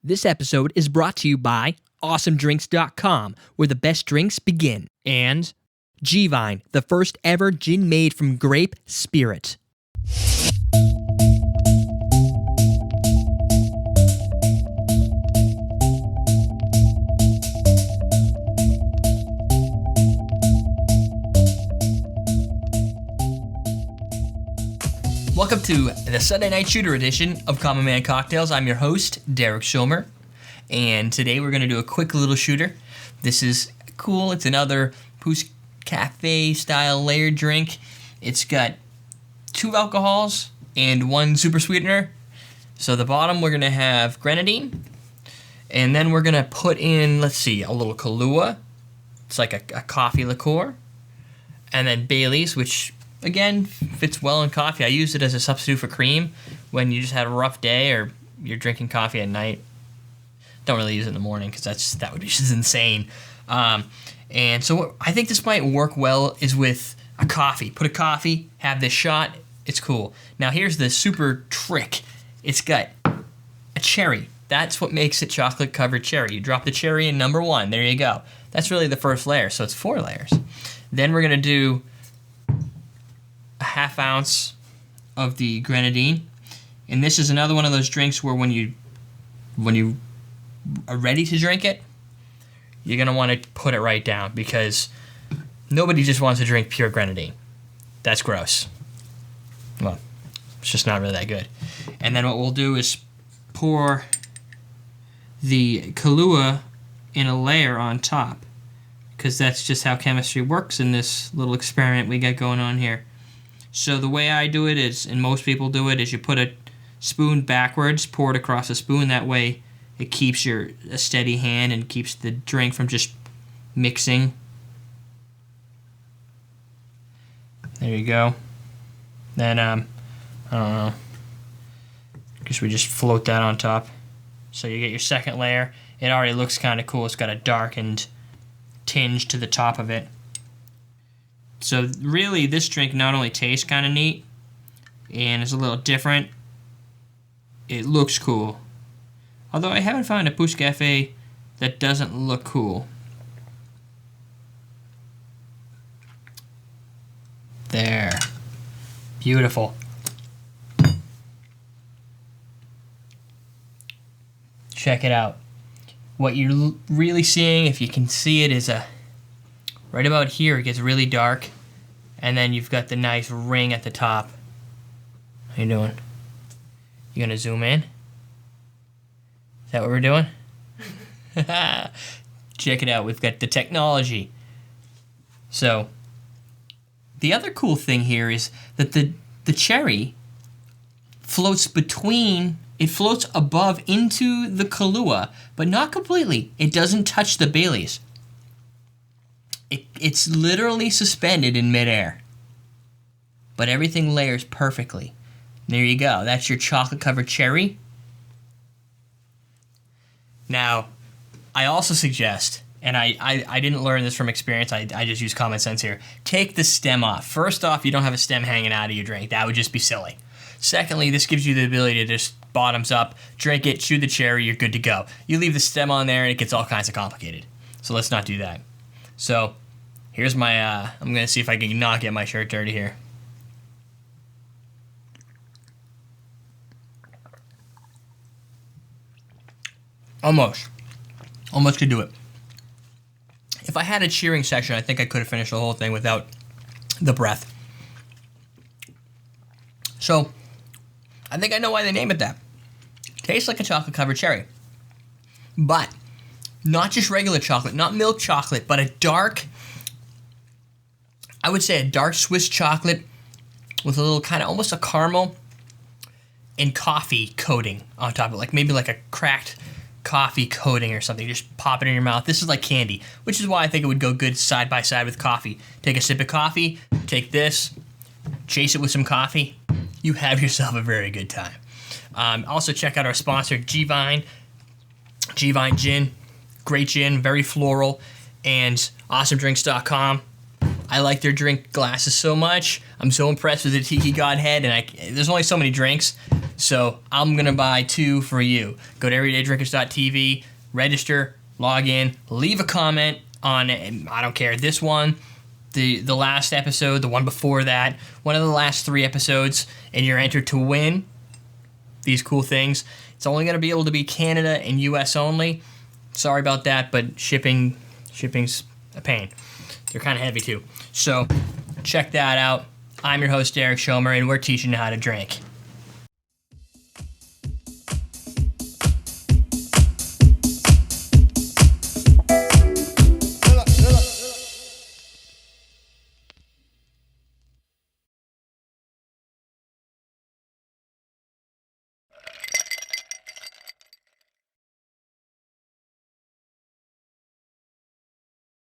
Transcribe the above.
This episode is brought to you by AwesomeDrinks.com, where the best drinks begin, and G-Vine, the first ever gin made from grape spirit. Welcome to the Sunday Night Shooter edition of Common Man Cocktails. I'm your host, Derek Schulmer, and today we're going to do a quick little shooter. This is cool. It's another Pousse-Cafe style layered drink. It's got 2 alcohols and 1 super sweetener. So the bottom we're going to have grenadine, and then we're going to put in, a little kahlua. It's like a coffee liqueur, and then Bailey's, which again fits well in coffee. I use it as a substitute for cream when you just had a rough day or you're drinking coffee at night. Don't really use it in the morning because that would be just insane. And so what I think this might work well is with a coffee. Put a coffee, have this shot. It's cool. Now here's the super trick. It's got a cherry. That's what makes it chocolate covered cherry. You drop the cherry in number 1. There you go. That's really the first layer. So it's 4 layers. Then we're gonna do a ½ ounce of the grenadine, and this is another one of those drinks where when you are ready to drink it, you're gonna want to put it right down because nobody just wants to drink pure grenadine. That's gross. Well, it's just not really that good. And then what we'll do is pour the kahlua in a layer on top because that's just how chemistry works in this little experiment we got going on here. So the way I do it is, and most people do it, is you put a spoon backwards, pour it across a spoon. That way it keeps a steady hand and keeps the drink from just mixing. There you go. Then, I don't know. Guess we just float that on top. So you get your second layer. It already looks kind of cool. It's got a darkened tinge to the top of it. So really, this drink not only tastes kind of neat, and it's a little different, it looks cool. Although I haven't found a Pousse-Cafe that doesn't look cool. There. Beautiful. Check it out. What you're really seeing, if you can see it, is right about here, it gets really dark, and then you've got the nice ring at the top. How you doing? You gonna zoom in? Is that what we're doing? Check it out. We've got the technology. So, the other cool thing here is that the cherry floats above into the kahlua, but not completely. It doesn't touch the Bailey's. It's literally suspended in midair, but everything layers perfectly. There you go. That's your chocolate-covered cherry. Now, I also suggest, and I didn't learn this from experience, I just use common sense here, take the stem off. First off, you don't have a stem hanging out of your drink. That would just be silly. Secondly, this gives you the ability to just bottoms up, drink it, chew the cherry, you're good to go. You leave the stem on there and it gets all kinds of complicated. So let's not do that. So, here's my, I'm going to see if I can not get my shirt dirty here. Almost could do it. If I had a cheering section, I think I could have finished the whole thing without the breath. So, I think I know why they name it that. Tastes like a chocolate-covered cherry. But not just regular chocolate, not milk chocolate, but a dark Swiss chocolate with a little kind of almost a caramel and coffee coating on top of it. Like maybe like a cracked coffee coating or something. Just pop it in your mouth. This is like candy, which is why I think it would go good side by side with coffee. Take a sip of coffee, take this, chase it with some coffee. You have yourself a very good time. Also check out our sponsor, G-Vine. G-Vine Gin. Great gin, very floral. And AwesomeDrinks.com. I like their drink glasses so much. I'm so impressed with the Tiki Godhead, and there's only so many drinks. So I'm going to buy 2 for you. Go to everydaydrinkers.tv, register, log in, leave a comment on, I don't care, this one, the last episode, the one before that, one of the last 3 episodes, and you're entered to win these cool things. It's only going to be able to be Canada and US only. Sorry about that, but shipping's a pain. They're kind of heavy too. So check that out. I'm your host, Derek Schomer, and we're teaching you how to drink.